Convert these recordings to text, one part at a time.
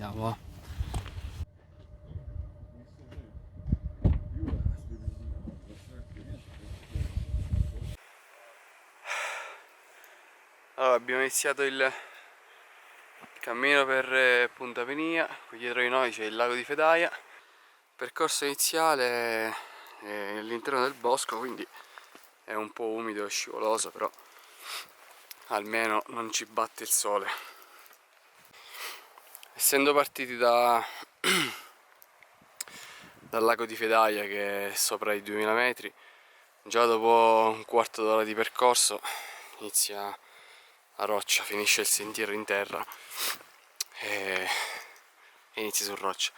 Andiamo. Allora, abbiamo iniziato il cammino per Punta Penia. Qui dietro di noi c'è il lago di Fedaia. Il percorso iniziale è all'interno del bosco, quindi è un po' umido e scivoloso, però almeno non ci batte il sole. Essendo partiti dal lago di Fedaia, che è sopra i 2000 metri, già dopo un quarto d'ora di percorso inizia a roccia, finisce il sentiero in terra e inizia su roccia.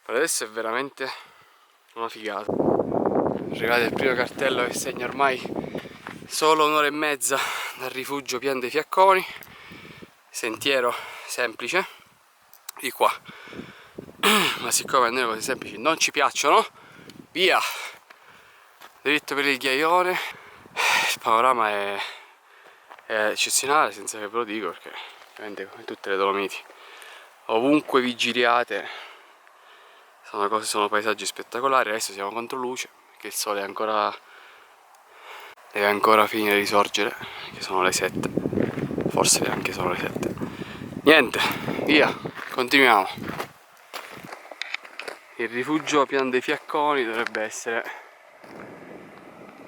Per adesso è veramente una figata. Arrivati al primo cartello che segna ormai solo un'ora e mezza dal rifugio Pian dei Fiacconi, sentiero semplice di qua, ma siccome a noi le cose semplici non ci piacciono, via dritto per il ghiaione. Il panorama è eccezionale, senza che ve lo dico, perché ovviamente come tutte le Dolomiti, ovunque vi giriate sono paesaggi spettacolari. Adesso siamo contro luce perché il sole deve ancora finire di sorgere, che sono le 7, forse anche sono le 7. Niente, via, continuiamo. Il rifugio Pian dei Fiacconi dovrebbe essere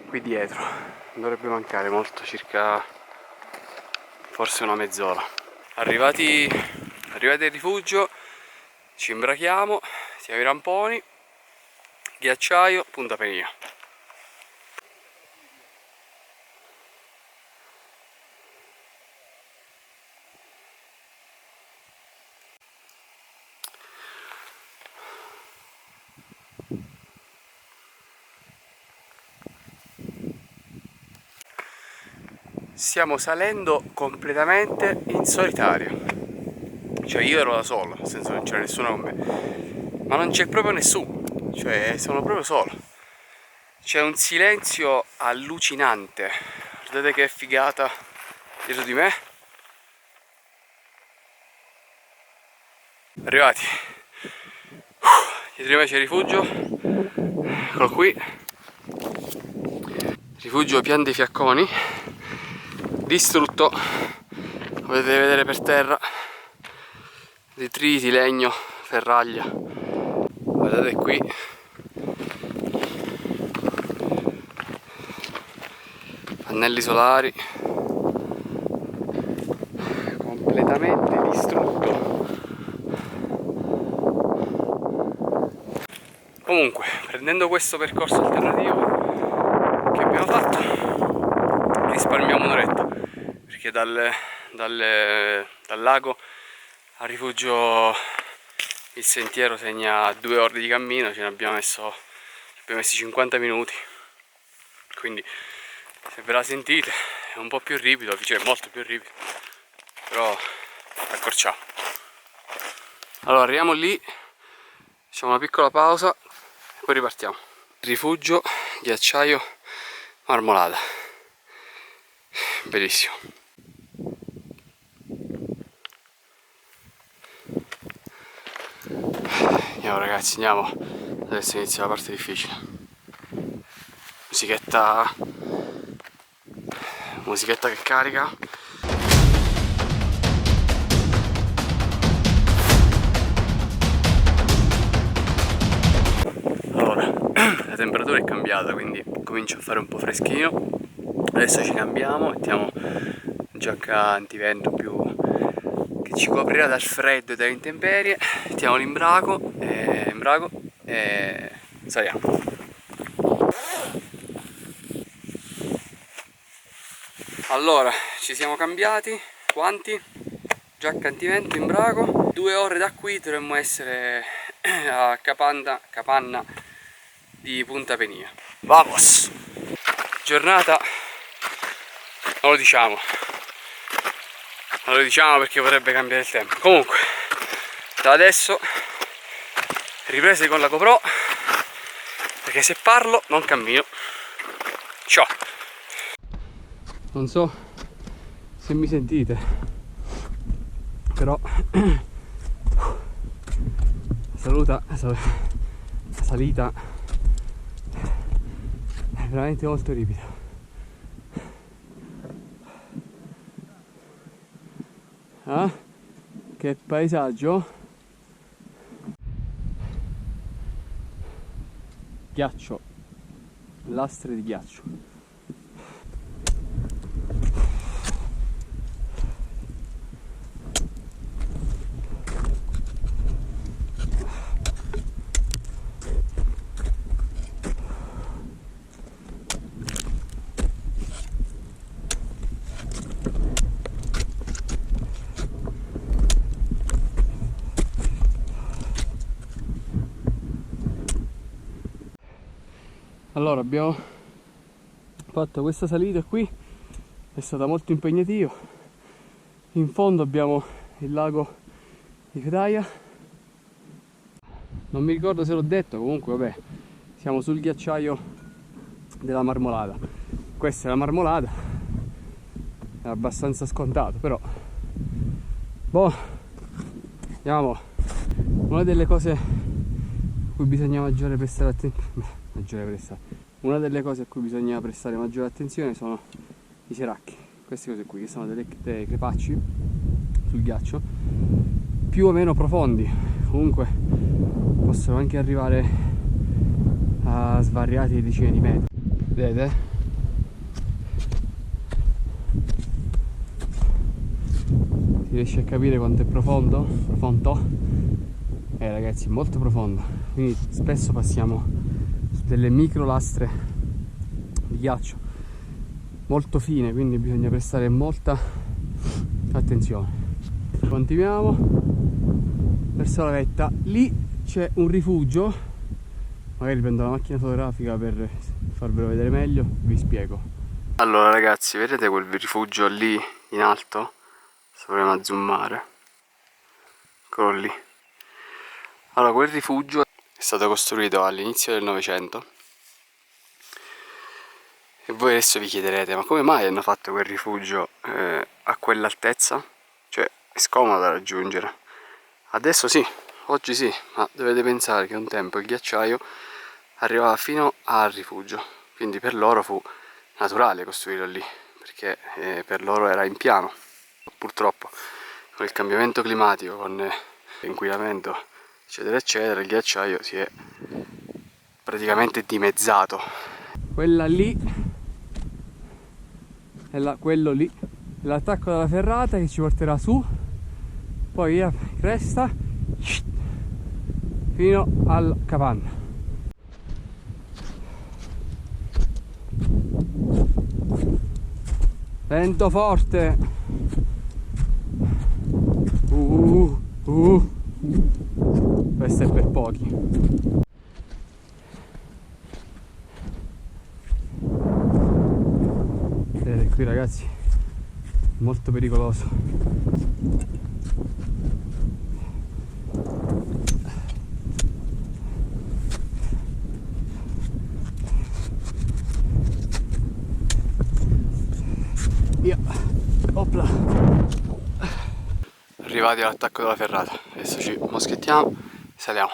qui dietro, non dovrebbe mancare molto, circa forse una mezz'ora. Arrivati al rifugio ci imbrachiamo, siamo i ramponi, ghiacciaio, Punta Penia. Stiamo salendo completamente in solitario, cioè io ero da solo, nel senso non c'era nessuno con me, ma non c'è proprio nessuno, cioè sono proprio solo. C'è un silenzio allucinante, guardate che figata dietro di me. Arrivati, dietro di me c'è il rifugio, eccolo qui, rifugio Pian dei Fiacconi, distrutto, potete vedere per terra detriti, legno, ferraglia, guardate qui, pannelli solari, completamente distrutto. Comunque, prendendo questo percorso alternativo che abbiamo fatto, risparmiamo un'oretta, perché dal lago al rifugio il sentiero segna 2 ore di cammino, ce ne abbiamo messi 50 minuti, quindi se ve la sentite è un po' più ripido, cioè molto più ripido, però accorciamo. Allora arriviamo lì, facciamo una piccola pausa e poi ripartiamo. Rifugio Ghiacciaio Marmolada, bellissimo. Andiamo ragazzi, andiamo, adesso inizia la parte difficile. Musichetta che carica. Allora, la temperatura è cambiata, quindi comincia a fare un po' freschino. Adesso ci cambiamo, mettiamo giacca antivento più che ci coprirà dal freddo e dalle intemperie, mettiamo l'imbraco e saliamo. Allora, ci siamo cambiati, guanti, giacca antivento, imbraco. 2 ore da qui dovremmo essere a capanna di Punta Penia. Vamos! Giornata, non lo diciamo perché potrebbe cambiare il tempo. Comunque, da adesso riprese con la GoPro, perché se parlo non cammino. Ciao! Non so se mi sentite, però La salita è veramente molto ripida. Ah, che paesaggio! Ghiaccio, lastre di ghiaccio. Allora abbiamo fatto questa salita qui, è stata molto impegnativa. In fondo abbiamo il lago di Fetaia. Non mi ricordo se l'ho detto, comunque vabbè, siamo sul ghiacciaio della Marmolada. Questa è la Marmolada, è abbastanza scontato, però boh, andiamo. Una delle cose a cui bisogna maggiore prestare attenzione, una delle cose a cui bisogna prestare maggiore attenzione sono i seracchi, queste cose qui che sono dei crepacci sul ghiaccio più o meno profondi, comunque possono anche arrivare a svariati decine di metri. Vedete? Si riesce a capire quanto è profondo? Ragazzi, è molto profondo, quindi spesso passiamo su delle micro lastre di ghiaccio molto fine, quindi bisogna prestare molta attenzione. Continuiamo verso la vetta, lì c'è un rifugio, magari prendo la macchina fotografica per farvelo vedere meglio, vi spiego. Allora ragazzi, vedete quel rifugio lì in alto? Se proviamo a zoomare, eccolo lì. Allora, quel rifugio è stato costruito all'inizio del Novecento e voi adesso vi chiederete: ma come mai hanno fatto quel rifugio a quell'altezza? Cioè, è scomodo da raggiungere. Adesso sì, oggi sì, ma dovete pensare che un tempo il ghiacciaio arrivava fino al rifugio, quindi per loro fu naturale costruirlo lì, perché per loro era in piano. Purtroppo con il cambiamento climatico, con l'inquinamento eccetera eccetera, il ghiacciaio si è praticamente dimezzato. Quella lì è quello lì è l'attacco della ferrata che ci porterà su, poi via cresta fino alla capanna. Vento forte. Questo è per pochi. Vedete qui ragazzi, molto pericoloso. Via. Opla. Arrivati all'attacco della ferrata, adesso ci moschettiamo, saliamo.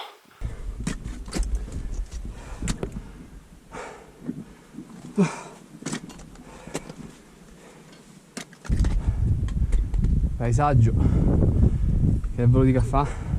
Paesaggio, che ve lo dica fa.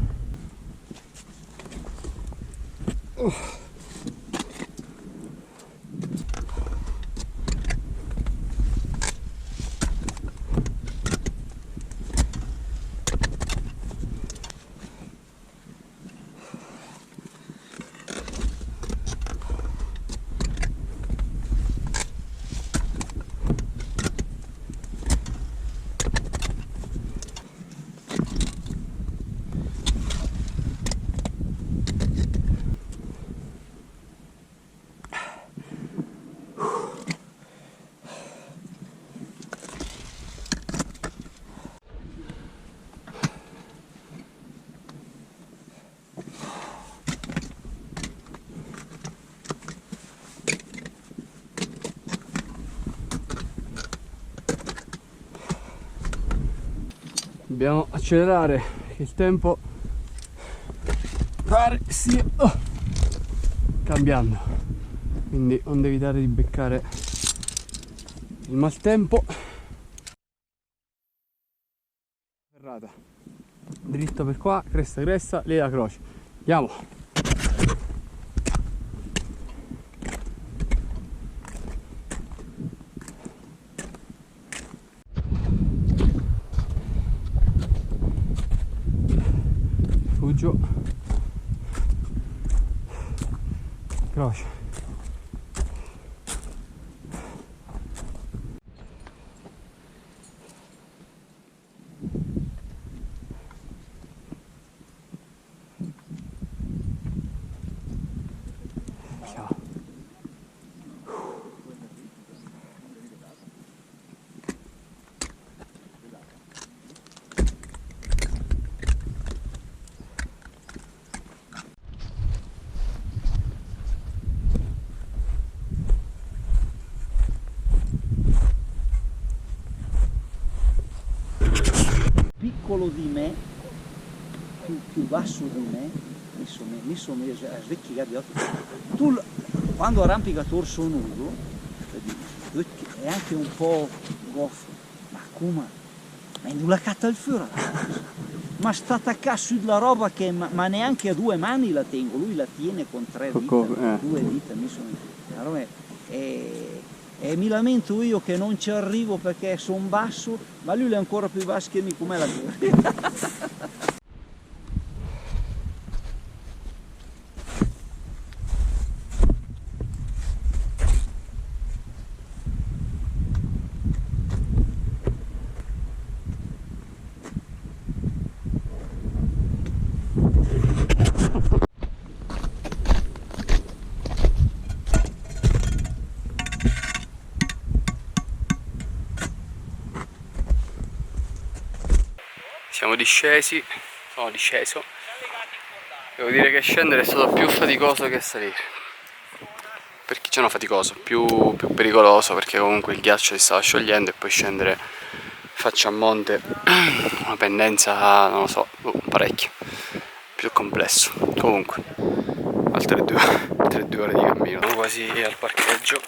Dobbiamo accelerare, che il tempo pare stia cambiando, quindi onde evitare di beccare il maltempo. Ferrata dritto per qua, cresta lì la croce, andiamo. Rifugio, croce. Ciao. Piccolo di me, più basso di me, mi sono messo a svecchiare gli occhi. Tu quando arrampica a torso nudo è anche un po' goffo, ma come? Ma non la catta il fiore, ma sta attaccata sulla roba che ma neanche a 2 mani la tengo, lui la tiene con 3 dita, 2 dita, e mi lamento io che non ci arrivo perché sono basso, ma lui è ancora più basso che me, com'è la tua? Siamo discesi, sono disceso. Devo dire che scendere è stato più faticoso che salire. Perché cioè no, faticoso, più pericoloso, perché comunque il ghiaccio si stava sciogliendo e poi scendere faccia a monte una pendenza, non lo so, parecchio, più complesso. Comunque, altre due ore di cammino. Siamo quasi al parcheggio.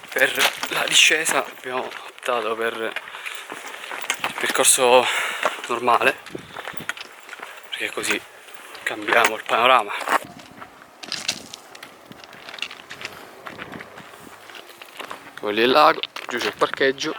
Per la discesa abbiamo optato per il percorso normale, perché così cambiamo il panorama. Quello lì è il lago, giù c'è il parcheggio.